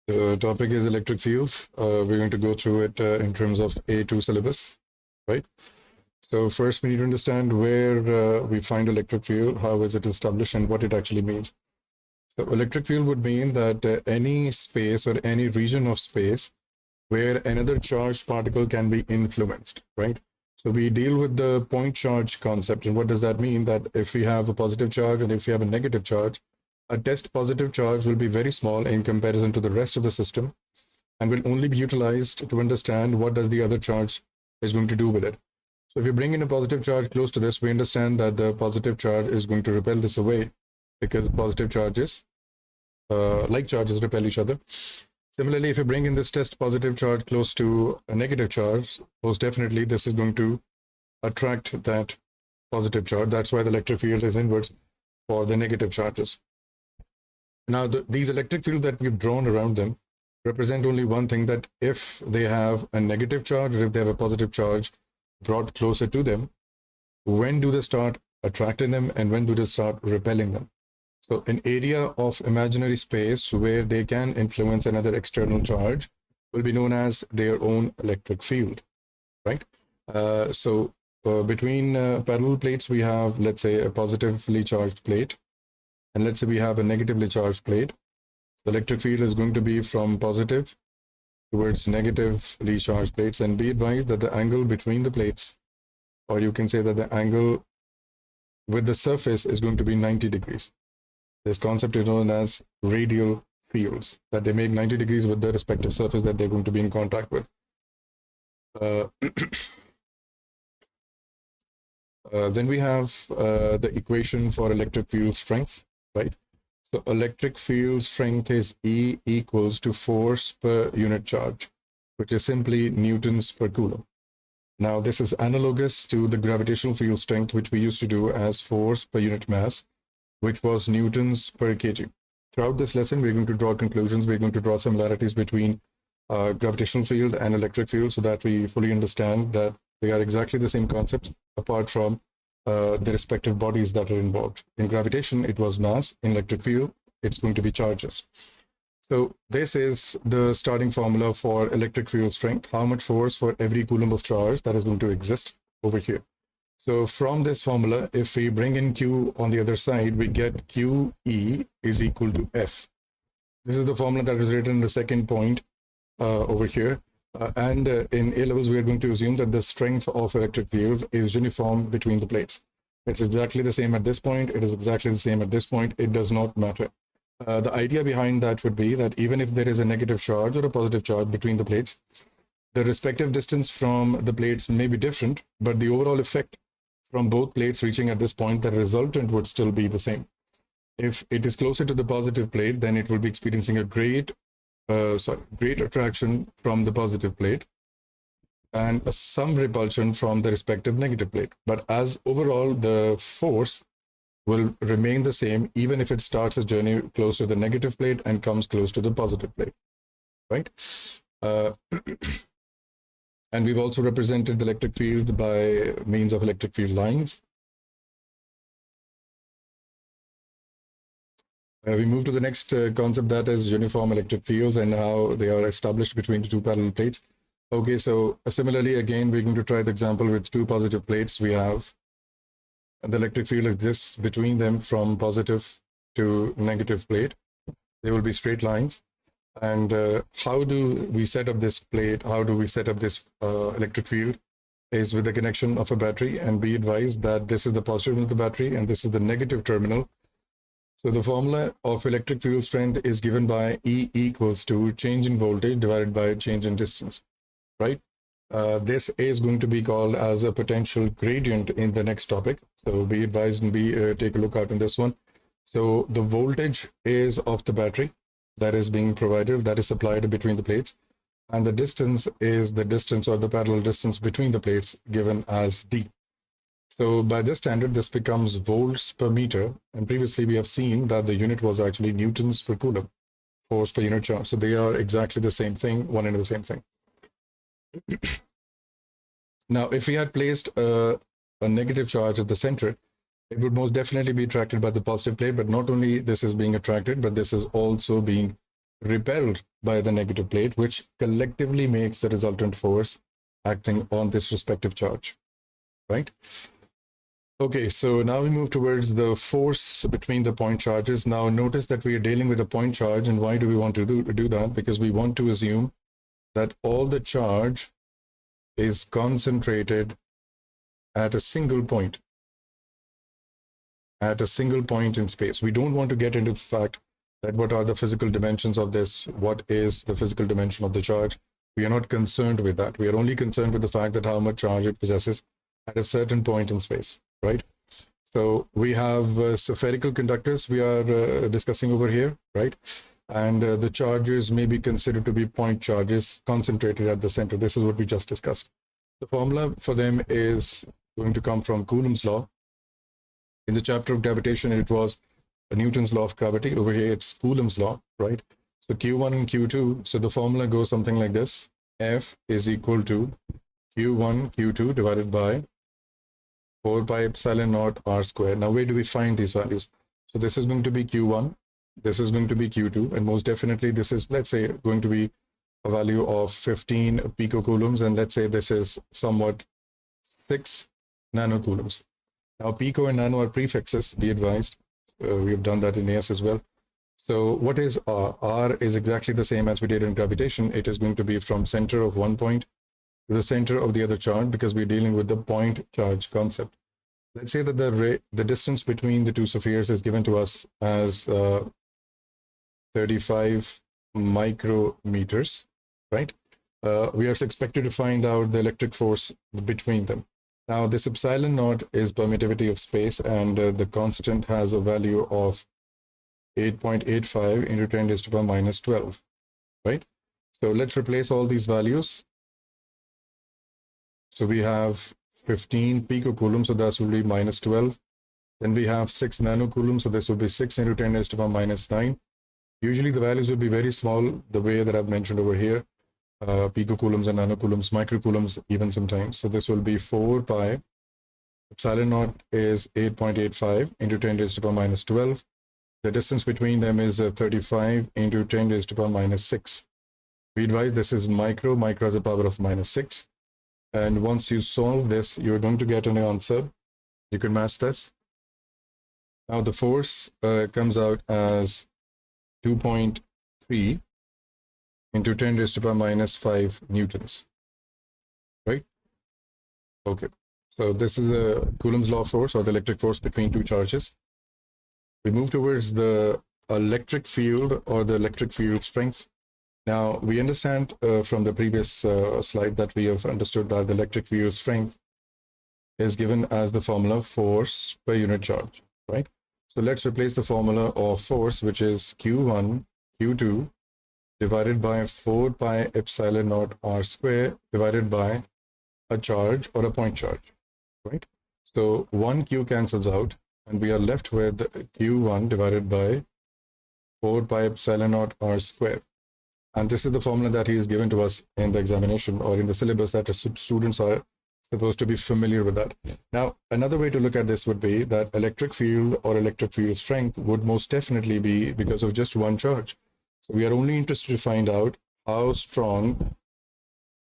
The topic is electric fields. We're going to go through it in terms of A2 syllabus, right? So first we need to understand where we find electric field, how is it established, and what it actually means. So electric field would mean that any space or any region of space where another charged particle can be influenced, right? So we deal with the point charge concept. And what does that mean? That if we have a positive charge and if we have a negative charge, a test positive charge will be very small in comparison to the rest of the system and will only be utilized to understand what does the other charge is going to do with it. So if you bring in a positive charge close to this, we understand that the positive charge is going to repel this away because positive charges, like charges, repel each other. Similarly, if you bring in this test positive charge close to a negative charge, most definitely this is going to attract that positive charge. That's why the electric field is inverse for the negative charges. Now, these electric fields that we've drawn around them represent only one thing, that if they have a negative charge or if they have a positive charge brought closer to them, when do they start attracting them and when do they start repelling them? So an area of imaginary space where they can influence another external charge will be known as their own electric field, right? Between parallel plates, we have, let's say, a positively charged plate, and let's say we have a negatively charged plate. The electric field is going to be from positive towards negatively charged plates, and be advised that the angle between the plates, or you can say that the angle with the surface, is going to be 90 degrees. This concept is known as radial fields, that they make 90 degrees with the respective surface that they're going to be in contact with. Then we have the equation for electric field strength, right? So electric field strength is E equals to force per unit charge, which is simply newtons per coulomb. Now, this is analogous to the gravitational field strength, which we used to do as force per unit mass, which was newtons per kg. Throughout this lesson, we're going to draw conclusions. We're going to draw similarities between gravitational field and electric field so that we fully understand that they are exactly the same concepts apart from the respective bodies that are involved. In gravitation, it was mass. In electric field, it's going to be charges. So this is the starting formula for electric field strength, how much force for every coulomb of charge that is going to exist over here. So from this formula, if we bring in Q on the other side, we get QE is equal to F. This is the formula that is written in the second point over here. In A levels, we are going to assume that the strength of electric field is uniform between the plates. It's exactly the same at this point. It is exactly the same at this point. It does not matter. The idea behind that would be that even if there is a negative charge or a positive charge between the plates, the respective distance from the plates may be different, but the overall effect from both plates reaching at this point, the resultant would still be the same. If it is closer to the positive plate, then it will be experiencing a great attraction from the positive plate and some repulsion from the respective negative plate. But as overall, the force will remain the same, even if it starts its journey close to the negative plate and comes close to the positive plate, right? And we've also represented the electric field by means of electric field lines. We move to the next concept, that is uniform electric fields and how they are established between the two parallel plates. Okay, so similarly, again, we're going to try the example with two positive plates. We have the electric field exists between them from positive to negative plate. They will be straight lines. And how do we set up this plate? How do we set up this electric field? Is with the connection of a battery, and be advised that this is the positive terminal of the battery and this is the negative terminal. So the formula of electric field strength is given by E equals to change in voltage divided by change in distance, right? This is going to be called as a potential gradient in the next topic. So be advised and take a look out in this one. So the voltage is of the battery that is being provided, that is supplied between the plates, and the distance is the distance or the parallel distance between the plates given as D. So by this standard, this becomes volts per meter, and previously we have seen that the unit was actually newtons per coulomb, force per unit charge. So they are exactly the same thing, one and the same thing. Now, if we had placed a negative charge at the center, it would most definitely be attracted by the positive plate, but not only this is being attracted, but this is also being repelled by the negative plate, which collectively makes the resultant force acting on this respective charge, right? Okay, so now we move towards the force between the point charges. Now notice that we are dealing with a point charge, and why do we want to do that? Because we want to assume that all the charge is concentrated at a single point, in space. We don't want to get into the fact that what are the physical dimensions of this, what is the physical dimension of the charge. We are not concerned with that. We are only concerned with the fact that how much charge it possesses at a certain point in space, right? So we have spherical conductors we are discussing over here, right? And the charges may be considered to be point charges concentrated at the center. This is what we just discussed. The formula for them is going to come from Coulomb's law. In the chapter of gravitation, it was Newton's law of gravity. Over here, it's Coulomb's law, right? So Q1 and Q2. So the formula goes something like this. F is equal to Q1, Q2 divided by 4 pi epsilon naught r square. Now, where do we find these values? So this is going to be Q1. This is going to be Q2. And most definitely, this is, let's say, going to be a value of 15 picocoulombs. And let's say this is somewhat 6 nanocoulombs. Now, pico and nano are prefixes, be advised. We have done that in AS as well. So what is R? R is exactly the same as we did in gravitation. It is going to be from center of one point to the center of the other charge, because we're dealing with the point charge concept. Let's say that the distance between the two spheres is given to us as 35 micrometers, right? We are expected to find out the electric force between them. Now, this epsilon naught is permittivity of space, and the constant has a value of 8.85 into 10 raised to the power minus 12, right? So let's replace all these values. So we have 15 picocoulombs, so that will be minus 12. Then we have 6 nanocoulombs, so this will be 6 into 10 raised to the power minus 9. Usually the values will be very small, the way that I've mentioned over here. Picocoulombs and nanocoulombs, microcoulombs even sometimes. So this will be 4 pi. Epsilon naught is 8.85 into 10 raised to the power minus 12. The distance between them is 35 into 10 raised to the power minus 6. We advise this is micro has a power of minus 6. And once you solve this, you're going to get an answer. You can match this. Now the force comes out as 2.3 into 10 raised to the power minus 5 newtons, right? Okay, so this is the Coulomb's law of force, or the electric force between two charges. We move towards the electric field, or the electric field strength. Now, we understand from the previous slide that we have understood that the electric field strength is given as the formula force per unit charge, right? So let's replace the formula of force, which is Q1, Q2, divided by 4 pi epsilon naught r square divided by a charge or a point charge, right? So 1q cancels out, and we are left with Q1 divided by 4 pi epsilon naught r square. And this is the formula that he has given to us in the examination, or in the syllabus, that students are supposed to be familiar with that. Now, another way to look at this would be that electric field or electric field strength would most definitely be because of just one charge. So we are only interested to find out how strong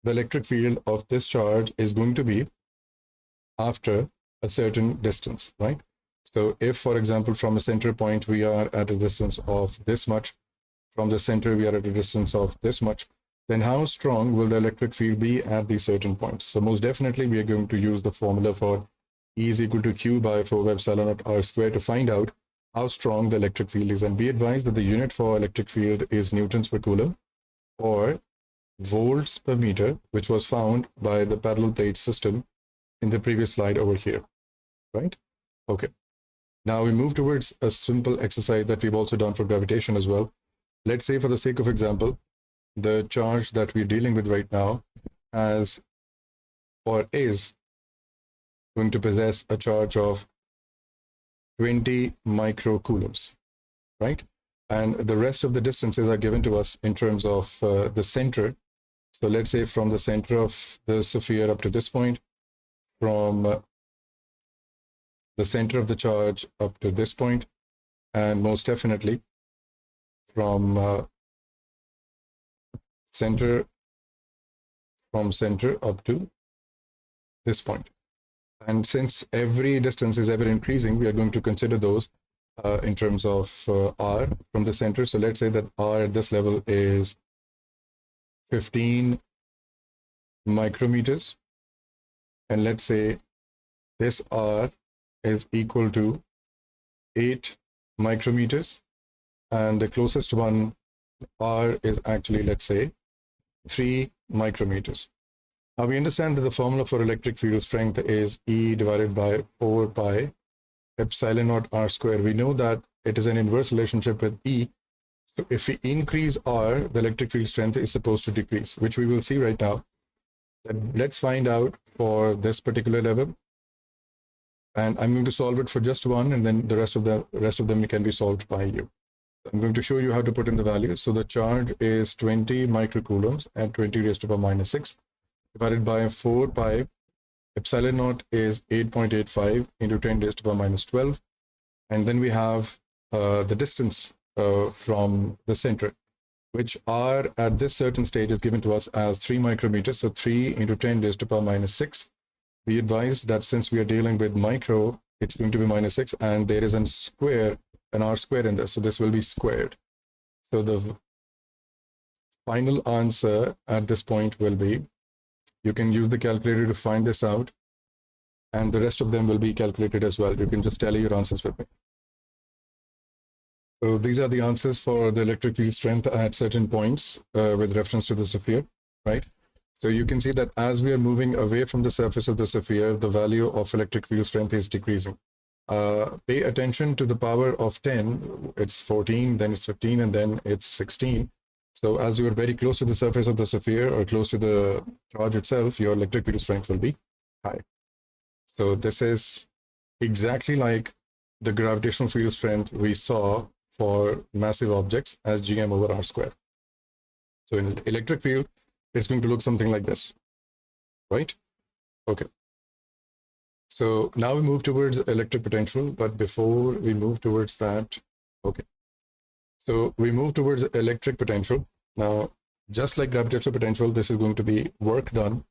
the electric field of this charge is going to be after a certain distance, right? So if, for example, from a center point, we are at a distance of this much, from the center we are at a distance of this much, then how strong will the electric field be at these certain points? So most definitely we are going to use the formula for E is equal to Q by 4 epsilon naught r square to find out how strong the electric field is. And be advised that the unit for electric field is newtons per coulomb, or volts per meter, which was found by the parallel plate system in the previous slide over here, right? Okay. Now we move towards a simple exercise that we've also done for gravitation as well. Let's say, for the sake of example, the charge that we're dealing with right now has, or is, going to possess a charge of 20 microcoulombs, right? And the rest of the distances are given to us in terms of the center. So let's say from the center of the sphere up to this point, from the center of the charge up to this point, and most definitely from center, from center up to this point. And since every distance is ever increasing, we are going to consider those in terms of r from the center. So let's say that r at this level is 15 micrometers. And let's say this r is equal to 8 micrometers. And the closest one, r, is actually, let's say, 3 micrometers. Now we understand that the formula for electric field strength is E divided by 4 pi epsilon naught r square. We know that it is an inverse relationship with E. So if we increase r, the electric field strength is supposed to decrease, which we will see right now. Then let's find out for this particular level. And I'm going to solve it for just one, and then the rest of them can be solved by you. I'm going to show you how to put in the values. So the charge is 20 microcoulombs at 20 raised to the power minus 6 divided by 4 pi. Epsilon naught is 8.85 into 10 raised to the power minus 12. And then we have the distance from the center, which r at this certain stage is given to us as 3 micrometers. So 3 into 10 raised to the power minus 6. We advised that since we are dealing with micro, it's going to be minus 6, and there is an r square in this. So this will be squared. So the final answer at this point will be, you can use the calculator to find this out, and the rest of them will be calculated as well. You can just tally your answers with me. So these are the answers for the electric field strength at certain points with reference to the sphere, right? So you can see that as we are moving away from the surface of the sphere, the value of electric field strength is decreasing. Pay attention to the power of 10. It's 14, then it's 15, and then it's 16. So as you are very close to the surface of the sphere or close to the charge itself, your electric field strength will be high. So this is exactly like the gravitational field strength we saw for massive objects as gm over r square. So in electric field, it's going to look something like this, right? Okay. So now we move towards electric potential, but before we move towards that, okay. So we move towards electric potential. Now, just like gravitational potential, this is going to be work done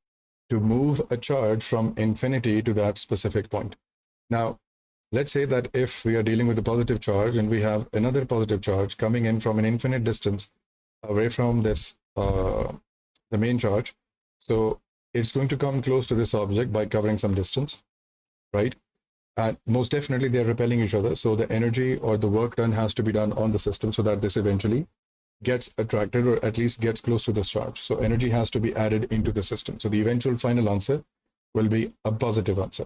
to move a charge from infinity to that specific point. Now, let's say that if we are dealing with a positive charge and we have another positive charge coming in from an infinite distance away from this, the main charge. So it's going to come close to this object by covering some distance, right? And most definitely they're repelling each other. So the energy or the work done has to be done on the system so that this eventually gets attracted or at least gets close to this charge. So energy has to be added into the system. So the eventual final answer will be a positive answer,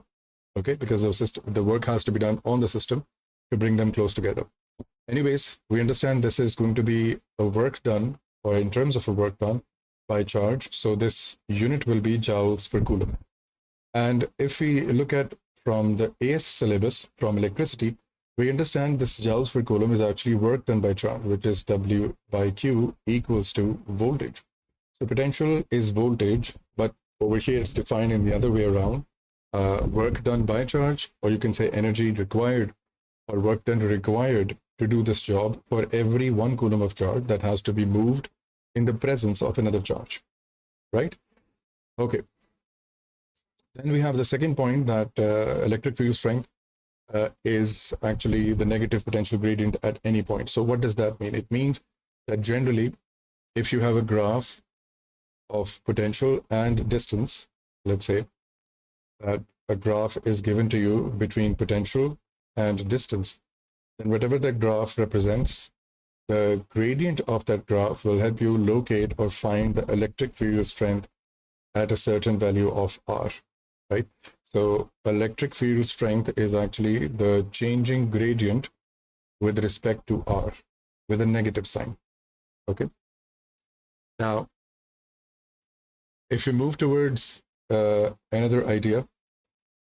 okay? Because the work has to be done on the system to bring them close together. Anyways, we understand this is going to be a work done, or in terms of a work done, by charge. So this unit will be joules per coulomb. And if we look at from the AS syllabus from electricity, we understand this joules per coulomb is actually work done by charge, which is W by Q equals to voltage. So potential is voltage, but over here it's defined in the other way around. Work done by charge, or you can say energy required or work done required to do this job for every 1 coulomb of charge that has to be moved in the presence of another charge, right? Okay. Then we have the second point that electric field strength is actually the negative potential gradient at any point. So what does that mean? It means that generally, if you have a graph of potential and distance, let's say that a graph is given to you between potential and distance, then whatever that graph represents, the gradient of that graph will help you locate or find the electric field strength at a certain value of R, right? So electric field strength is actually the changing gradient with respect to R with a negative sign, okay? Now, if we move towards another idea,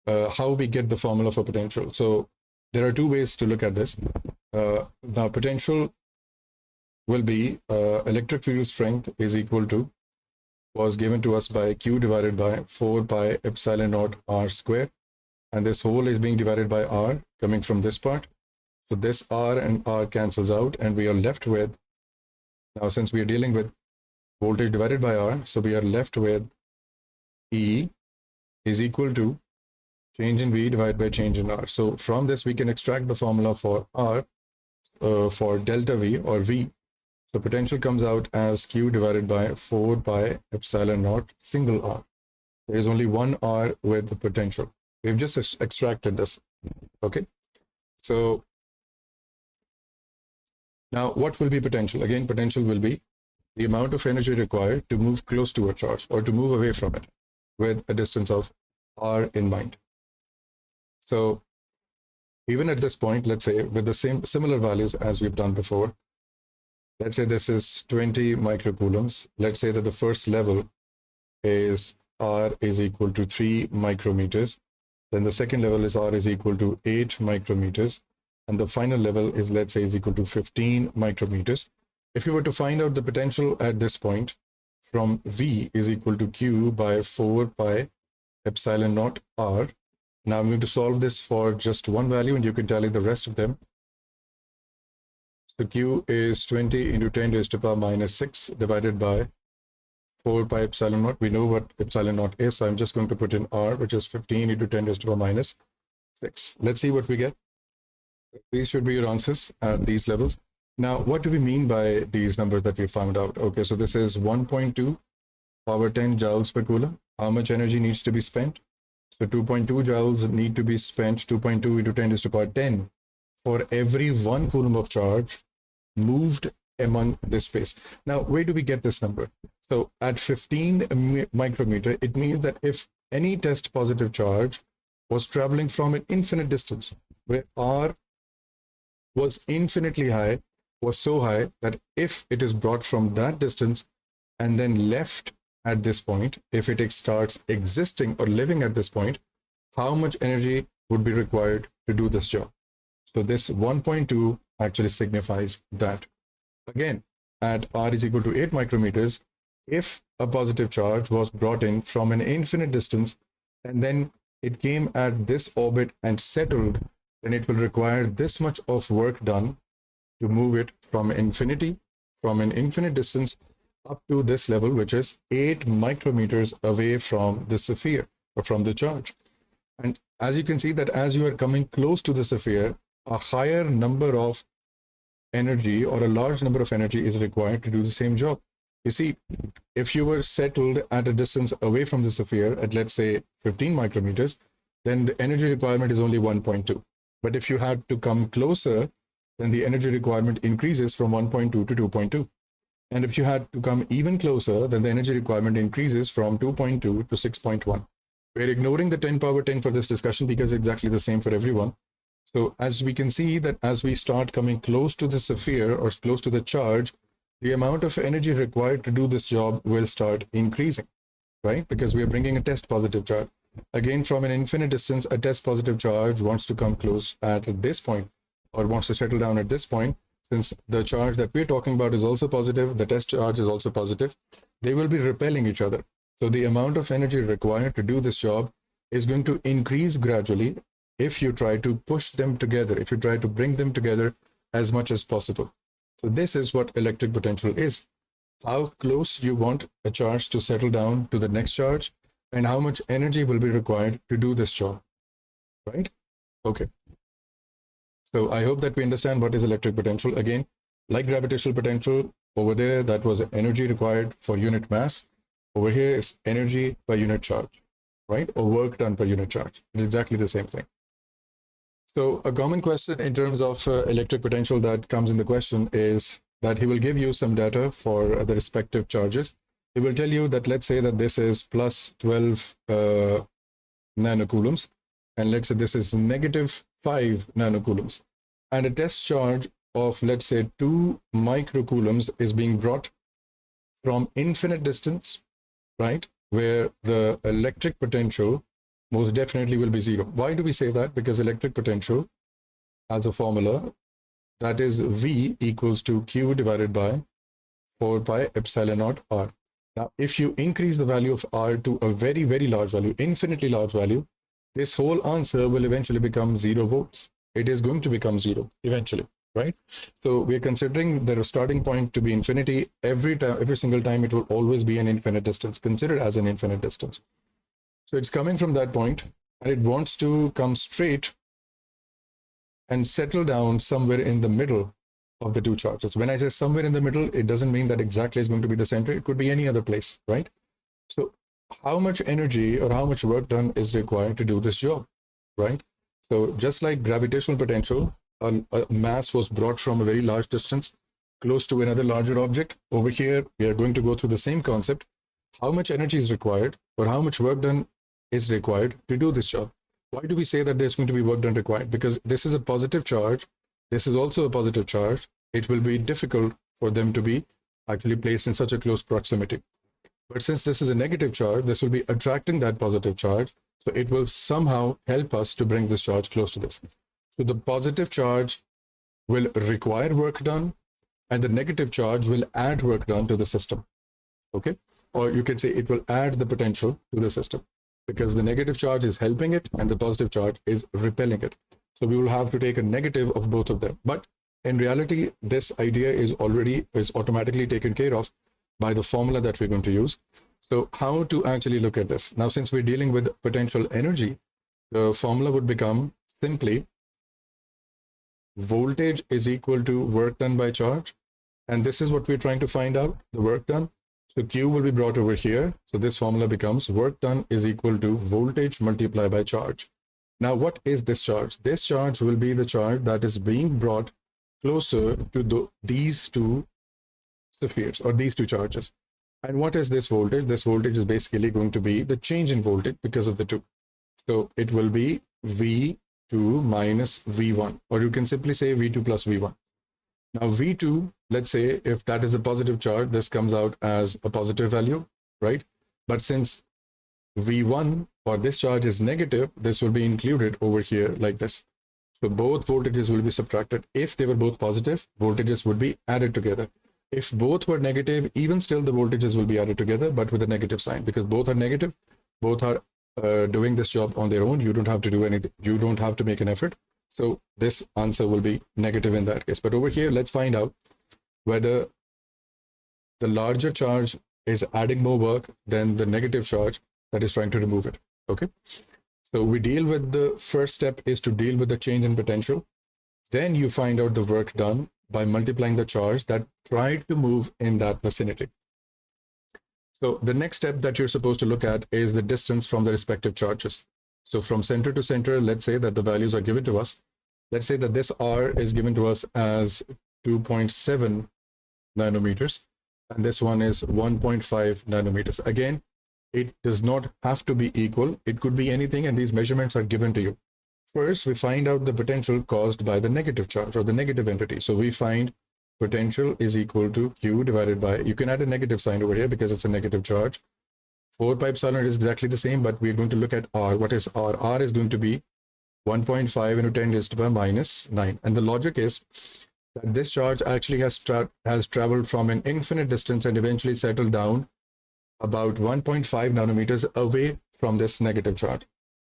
how we get the formula for potential. So there are two ways to look at this. Now potential will be electric field strength is equal to, was given to us by Q divided by 4 pi epsilon naught R square. And this whole is being divided by R coming from this part. So this R and R cancels out and we are left with, now since we are dealing with voltage divided by R. So we are left with E is equal to change in V divided by change in R. So from this, we can extract the formula for R, for delta V or V. So potential comes out as Q divided by 4 pi epsilon naught single R. There is only one R with the potential. We've just extracted this. Okay. So now what will be potential? Again, potential will be the amount of energy required to move close to a charge or to move away from it with a distance of R in mind. So even at this point, let's say with the similar values as we've done before, let's say this is 20 microcoulombs. Let's say that the first level is R is equal to 3 micrometers. Then the second level is R is equal to 8 micrometers. And the final level is, let's say, is equal to 15 micrometers. If you were to find out the potential at this point from V is equal to Q by 4 pi epsilon naught R. Now I'm going to solve this for just one value and you can tally the rest of them. So Q is 20 into 10 raised to the power minus 6 divided by 4 pi epsilon naught. We know what epsilon naught is, so I'm just going to put in R, which is 15 into 10 raised to the power minus 6. Let's see what we get. These should be your answers at these levels. Now, what do we mean by these numbers that we found out? Okay, so this is 1.2 power 10 joules per coulomb. How much energy needs to be spent? So 2.2 joules need to be spent, 2.2 into 10 raised to the power 10 for every 1 coulomb of charge moved among this space. Now, where do we get this number? So at 15 micrometer, it means that if any test positive charge was traveling from an infinite distance, where R was infinitely high, was so high that if it is brought from that distance and then left at this point, if it starts existing or living at this point, how much energy would be required to do this job? So this 1.2 actually signifies that. Again, at R is equal to 8 micrometers, if a positive charge was brought in from an infinite distance and then it came at this orbit and settled, then it will require this much of work done to move it from an infinite distance up to this level, which is 8 micrometers away from the sphere or from the charge. And as you can see that as you are coming close to the sphere, a higher number of energy or a large number of energy is required to do the same job. You see, if you were settled at a distance away from the sphere at, let's say, 15 micrometers, then the energy requirement is only 1.2. But if you had to come closer, then the energy requirement increases from 1.2 to 2.2. And if you had to come even closer, then the energy requirement increases from 2.2 to 6.1. We're ignoring the 10 power 10 for this discussion because it's exactly the same for everyone. So as we can see that as we start coming close to the sphere or close to the charge, the amount of energy required to do this job will start increasing, right? Because we are bringing a test positive charge. Again, from an infinite distance, a test positive charge wants to come close at this point or wants to settle down at this point. Since the charge that we're talking about is also positive, the test charge is also positive, they will be repelling each other. So the amount of energy required to do this job is going to increase gradually if you try to push them together, if you try to bring them together as much as possible. So this is what electric potential is. How close you want a charge to settle down to the next charge and how much energy will be required to do this job, right? Okay. So I hope that we understand what is electric potential. Again, like gravitational potential, over there, that was energy required for unit mass. Over here, it's energy per unit charge, right? Or work done per unit charge. It's exactly the same thing. So a common question in terms of electric potential that comes in the question is that he will give you some data for the respective charges. He will tell you that, let's say that this is plus 12 nanocoulombs, and let's say this is negative 5 nanocoulombs. And a test charge of, let's say, 2 microcoulombs is being brought from infinite distance, right? Where the electric potential most definitely will be 0. Why do we say that? Because electric potential has a formula that is V equals to Q divided by 4 pi epsilon naught R. Now, if you increase the value of R to a very, very large value, infinitely large value, this whole answer will eventually become 0 volts. It is going to become 0 eventually, right? So we're considering the starting point to be infinity. Every time, every single time, it will always be an infinite distance, considered as an infinite distance. So it's coming from that point, and it wants to come straight and settle down somewhere in the middle of the two charges. When I say somewhere in the middle, it doesn't mean that exactly is going to be the center. It could be any other place, right? So how much energy or how much work done is required to do this job, right? So just like gravitational potential, a mass was brought from a very large distance close to another larger object. Over here, we are going to go through the same concept. How much energy is required or how much work done is required to do this job? Why do we say that there's going to be work done required? Because this is a positive charge. This is also a positive charge. It will be difficult for them to be actually placed in such a close proximity. But since this is a negative charge, this will be attracting that positive charge. So it will somehow help us to bring this charge close to this. So the positive charge will require work done, and the negative charge will add work done to the system. Okay? Or you can say it will add the potential to the system, because the negative charge is helping it and the positive charge is repelling it. So we will have to take a negative of both of them. But in reality, this idea is automatically taken care of by the formula that we're going to use. So how to actually look at this? Now, since we're dealing with potential energy, the formula would become simply voltage is equal to work done by charge. And this is what we're trying to find out, the work done. So Q will be brought over here. So this formula becomes work done is equal to voltage multiplied by charge. Now, what is this charge? This charge will be the charge that is being brought closer to these two spheres or these two charges. And what is this voltage? This voltage is basically going to be the change in voltage because of the two. So it will be V2 minus V1, or you can simply say V2 plus V1. Now V2, let's say if that is a positive charge, this comes out as a positive value, right? But since V1 or this charge is negative, this will be included over here like this. So both voltages will be subtracted. If they were both positive, voltages would be added together. If both were negative, even still the voltages will be added together, but with a negative sign, because both are negative, both are doing this job on their own. You don't have to do anything. You don't have to make an effort. So this answer will be negative in that case. But over here, let's find out whether the larger charge is adding more work than the negative charge that is trying to remove it. Okay. So we deal with the first step is to deal with the change in potential. Then you find out the work done by multiplying the charge that tried to move in that vicinity. So the next step that you're supposed to look at is the distance from the respective charges. So from center to center, let's say that the values are given to us. Let's say that this R is given to us as 2.7 nanometers, and this one is 1.5 nanometers. Again, it does not have to be equal. It could be anything, and these measurements are given to you. First, we find out the potential caused by the negative charge or the negative entity. So we find potential is equal to Q divided by, you can add a negative sign over here because it's a negative charge. 4 pi epsilon is exactly the same, but we're going to look at R. What is R? R is going to be 1.5 into 10 raised to the power minus 9. And the logic is that this charge actually has traveled from an infinite distance and eventually settled down about 1.5 nanometers away from this negative charge.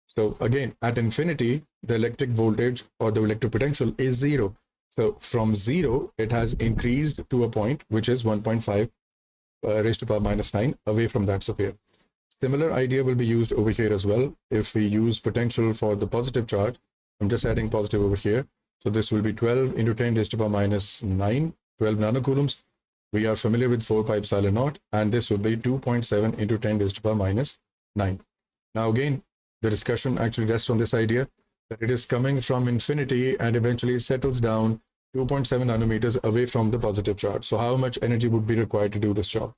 So again, at infinity, the electric voltage or the electric potential is 0. So from 0, it has increased to a point which is 1.5 raised to the power minus 9 away from that sphere. Similar idea will be used over here as well. If we use potential for the positive charge, I'm just adding positive over here. So this will be 12 into 10 raised to the power minus 9, 12 nanocoulombs. We are familiar with 4 pi epsilon naught, and this will be 2.7 into 10 raised to the power minus 9. Now again, the discussion actually rests on this idea that it is coming from infinity and eventually settles down 2.7 nanometers away from the positive charge. So how much energy would be required to do this job?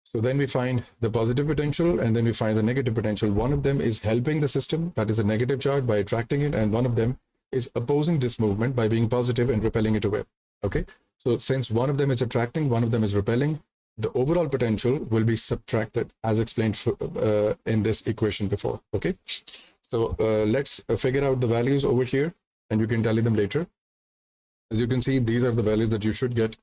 So then we find the positive potential and then we find the negative potential. One of them is helping the system, that is a negative charge, by attracting it, and one of them is opposing this movement by being positive and repelling it away. Okay, so since one of them is attracting, one of them is repelling, the overall potential will be subtracted as explained in this equation before. Okay, so let's figure out the values over here and you can tally them later. As you can see, these are the values that you should get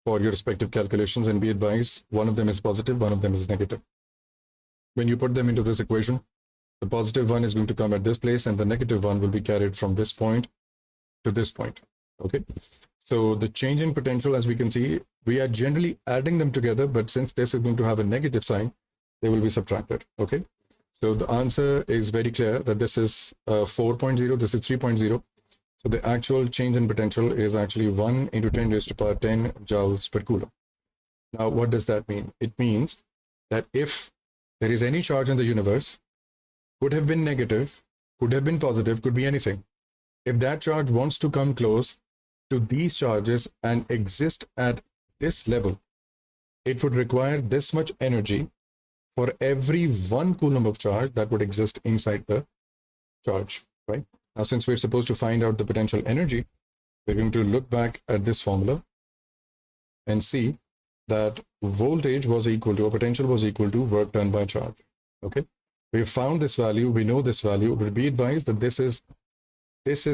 for your respective calculations, and be advised, one of them is positive, one of them is negative. When you put them into this equation, the positive one is going to come at this place and the negative one will be carried from this point to this point. Okay. So the change in potential, as we can see, we are generally adding them together, but since this is going to have a negative sign, they will be subtracted. Okay. So the answer is very clear that this is 4.0, this is 3.0. So the actual change in potential is actually 1 into 10 raised to power 10 joules per coulomb. Now, what does that mean? It means that if there is any charge in the universe, could have been negative, could have been positive, could be anything. If that charge wants to come close to these charges and exist at this level, it would require this much energy for every 1 coulomb of charge that would exist inside the charge, right? Now, since we're supposed to find out the potential energy, we're going to look back at this formula and see that voltage was equal to, or potential was equal to, work done by charge. Okay, we have found this value, we know this value, but be advised that this is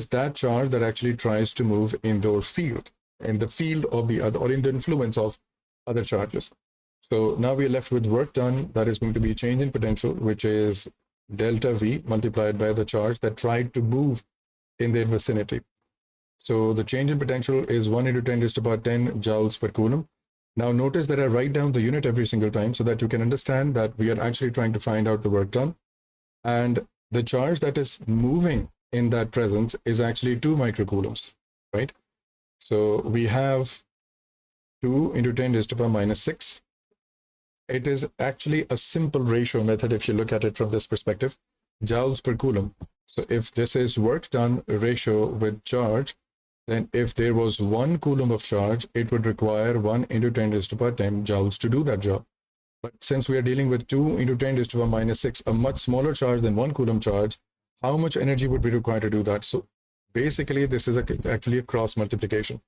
that charge that actually tries to move in the field, of the other, or in the influence of other charges. So now we are left with work done, that is going to be change in potential, which is delta V multiplied by the charge that tried to move in their vicinity. So the change in potential is 1 into 10 raised to power 10 joules per coulomb. Now notice that I write down the unit every single time so that you can understand that we are actually trying to find out the work done. And the charge that is moving in that presence is actually 2 microcoulombs, right? So we have 2 into 10 raised to power minus 6. It is actually a simple ratio method if you look at it from this perspective, joules per coulomb. So if this is work done ratio with charge, then if there was 1 coulomb of charge, it would require 1 into 10 raised to power 10 joules to do that job. But since we are dealing with 2 into 10 raised to power minus 6, a much smaller charge than 1 coulomb charge, how much energy would be required to do that? So basically, this is actually a cross multiplication.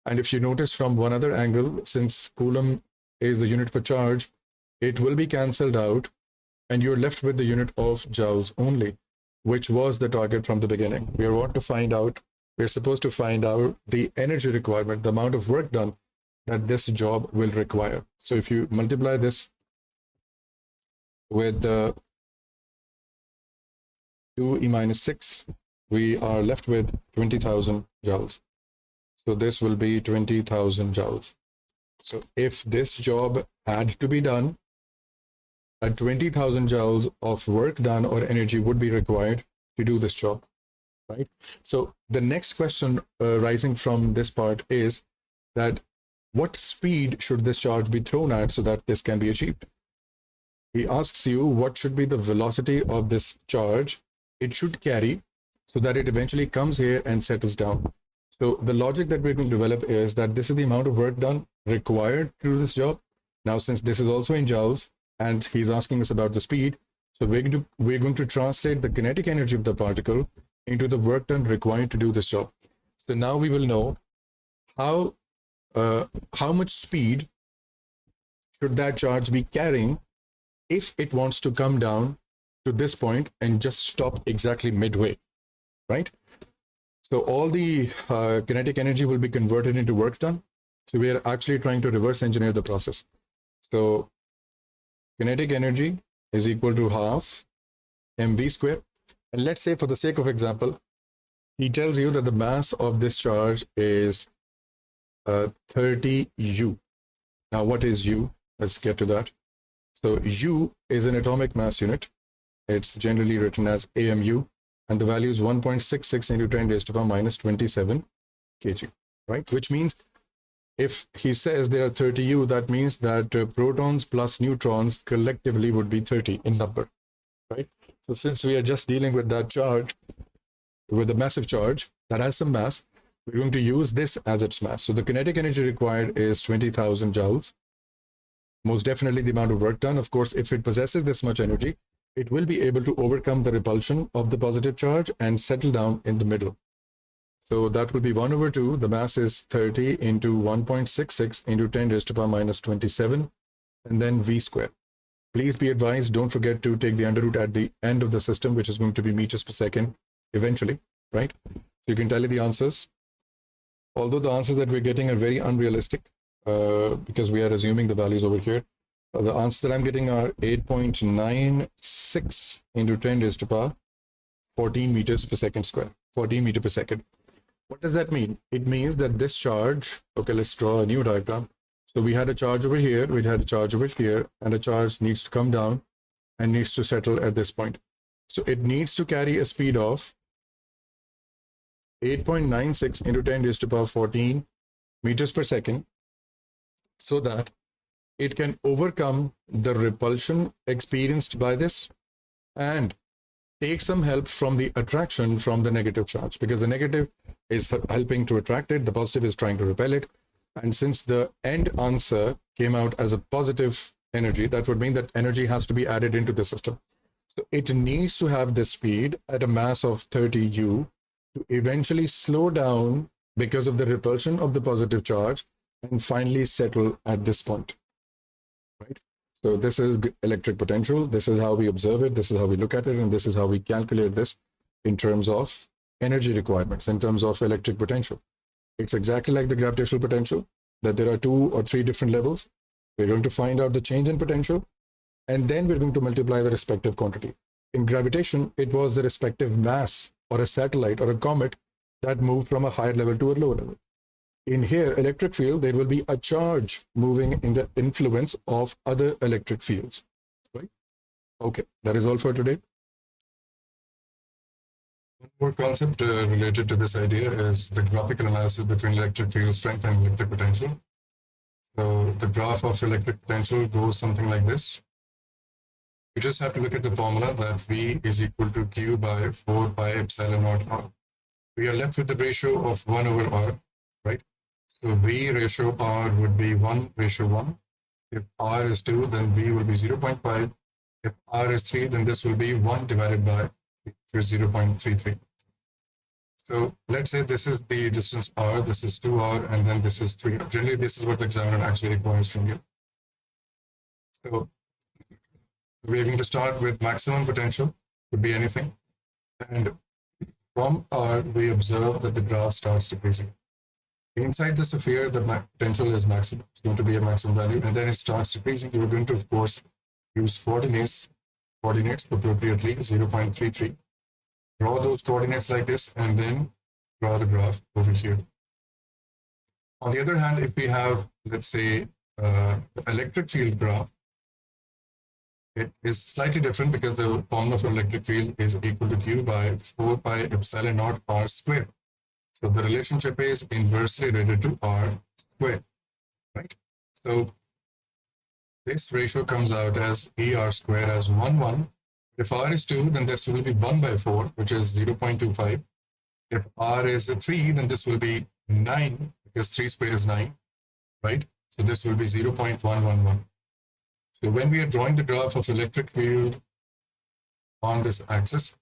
And if you notice from one other angle, since coulomb is the unit for charge, it will be cancelled out and you're left with the unit of joules only, which was the target from the beginning. We're supposed to find out the energy requirement, the amount of work done that this job will require. So if you multiply this with 2e minus 6, we are left with 20,000 joules. So this will be 20,000 joules. So if this job had to be done, 20,000 joules of work done or energy would be required to do this job, right? So the next question rising from this part is that what speed should this charge be thrown at so that this can be achieved? He asks you what should be the velocity of this charge it should carry so that it eventually comes here and settles down. So the logic that we're going to develop is that this is the amount of work done required to do this job. Now, since this is also in joules and he's asking us about the speed, so we're going to translate the kinetic energy of the particle into the work done required to do this job. So now we will know how much speed should that charge be carrying if it wants to come down to this point and just stop exactly midway, right? So all the kinetic energy will be converted into work done. So we are actually trying to reverse engineer the process. So kinetic energy is equal to half mv square. And let's say for the sake of example, he tells you that the mass of this charge is 30 U. Now what is U? Let's get to that. So U is an atomic mass unit. It's generally written as AMU, and the value is 1.66 into 10 raised to the power minus 27 kg, right? Which means if he says there are 30 U, that means that protons plus neutrons collectively would be 30 in number, right? So since we are just dealing with that charge, with a massive charge that has some mass, we're going to use this as its mass. So the kinetic energy required is 20,000 joules. Most definitely the amount of work done. Of course, if it possesses this much energy, it will be able to overcome the repulsion of the positive charge and settle down in the middle. So that will be 1 over 2. The mass is 30 into 1.66 into 10 raised to the power minus 27, and then V square. Please be advised, don't forget to take the under root at the end of the system, which is going to be meters per second eventually, right? So you can tally the answers. Although the answers that we're getting are very unrealistic because we are assuming the values over here. The answers that I'm getting are 8.96 into 10 raised to power 14 meters per second square, 14 meter per second. What does that mean? It means that this charge, okay, let's draw a new diagram. So we had a charge over here, we had a charge over here, and a charge needs to come down and needs to settle at this point. So it needs to carry a speed of 8.96 into 10 raised to the power 14 meters per second, so that it can overcome the repulsion experienced by this and take some help from the attraction from the negative charge, because the negative is helping to attract it, the positive is trying to repel it. And since the end answer came out as a positive energy, that would mean that energy has to be added into the system. So it needs to have this speed at a mass of 30 U to eventually slow down because of the repulsion of the positive charge and finally settle at this point, right? So this is electric potential. This is how we observe it. This is how we look at it. And this is how we calculate this in terms of energy requirements, in terms of electric potential. It's exactly like the gravitational potential, that there are 2 or 3 different levels. We're going to find out the change in potential, and then we're going to multiply the respective quantity. In gravitation, it was the respective mass or a satellite or a comet that moved from a higher level to a lower level. In here, electric field, there will be a charge moving in the influence of other electric fields, right? Okay, that is all for today. One more concept related to this idea is the graphical analysis between electric field strength and electric potential. So the graph of electric potential goes something like this. You just have to look at the formula that V is equal to Q by 4 pi epsilon naught R. We are left with the ratio of 1 over R, right? So V ratio R would be 1 ratio 1. If R is 2, then V will be 0.5. If R is 3, then this will be 1 divided by 3, which is 0.33. So let's say this is the distance R, this is 2R, and then this is 3. Generally, this is what the examiner actually requires from you. So we're going to start with maximum potential, could be anything. And from R, we observe that the graph starts decreasing. Inside the sphere, the potential is maximum. It's going to be a maximum value, and then it starts decreasing. You're going to, of course, use coordinates appropriately, 0.33. Draw those coordinates like this, and then draw the graph over here. On the other hand, if we have, let's say, the electric field graph, it is slightly different because the formula for electric field is equal to Q by 4 pi epsilon naught R squared. So the relationship is inversely related to R squared, right? So this ratio comes out as ER squared as 1, 1. If R is 2, then this will be 1 by 4, which is 0.25. If R is 3, then this will be 9, because 3 squared is 9, right? So this will be 0.111. So when we are drawing the graph of electric field on this axis,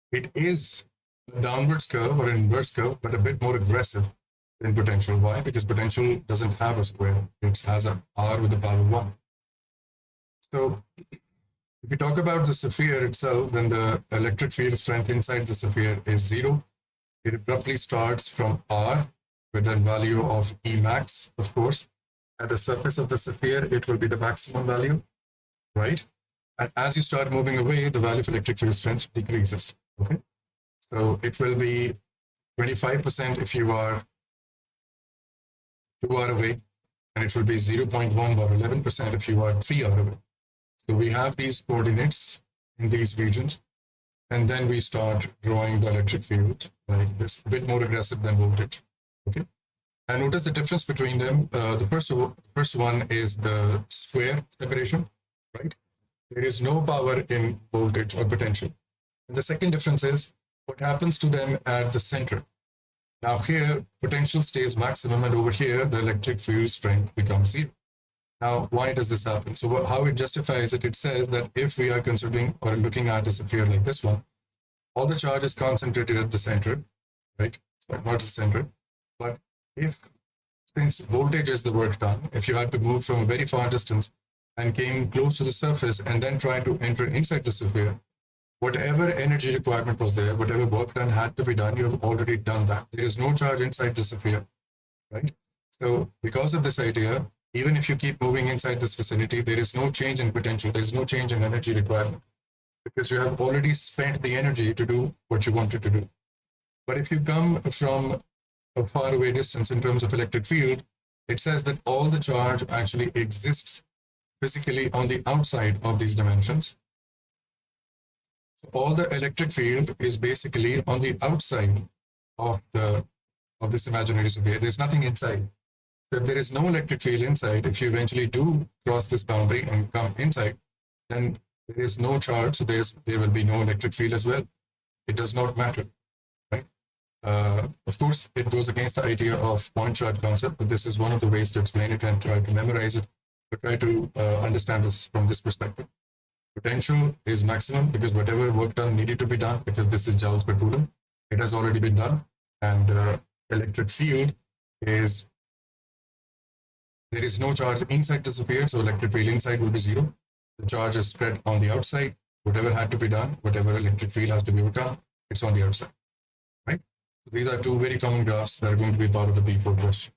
it is a downwards curve or an inverse curve, but a bit more aggressive than potential. Why? Because potential doesn't have a square. It has a R with the power 1. So if we talk about the sphere itself, then the electric field strength inside the sphere is 0. It abruptly starts from R with a value of E max, of course. At the surface of the sphere, it will be the maximum value, right? And as you start moving away, the value of electric field strength decreases, okay? So it will be 25% if you are 2R away, and it will be 0.1 or 11% if you are 3R away. So we have these coordinates in these regions, and then we start drawing the electric field like this, a bit more aggressive than voltage, okay? And notice the difference between them. The first one is the square separation, right? There is no power in voltage or potential. And the second difference is what happens to them at the center. Now here, potential stays maximum, and over here, the electric field strength becomes 0. Now, why does this happen? So how it justifies it, it says that if we are considering or looking at a sphere like this one, all the charge is concentrated at the center, right? So not the center, but since voltage is the work done, if you had to move from a very far distance and came close to the surface and then try to enter inside the sphere, whatever energy requirement was there, whatever work done had to be done, you have already done that. There is no charge inside the sphere, right? So because of this idea, even if you keep moving inside this vicinity, there is no change in potential, there is no change in energy requirement, because you have already spent the energy to do what you wanted to do. But if you come from a far away distance in terms of electric field, it says that all the charge actually exists physically on the outside of these dimensions. So all the electric field is basically on the outside of this imaginary sphere. There's nothing inside. So if there is no electric field inside, if you eventually do cross this boundary and come inside, then there is no charge, so there will be no electric field as well. It does not matter, right? Of course, it goes against the idea of point charge concept, but this is one of the ways to explain it and try to memorize it, but try to understand this from this perspective. Potential is maximum because whatever work done needed to be done, because this is joules per coulomb, it has already been done. And electric field is, there is no charge inside the sphere, so electric field inside will be zero. The charge is spread on the outside. Whatever had to be done, whatever electric field has to be overcome, it's on the outside, right? So these are two very common graphs that are going to be part of the P4 question.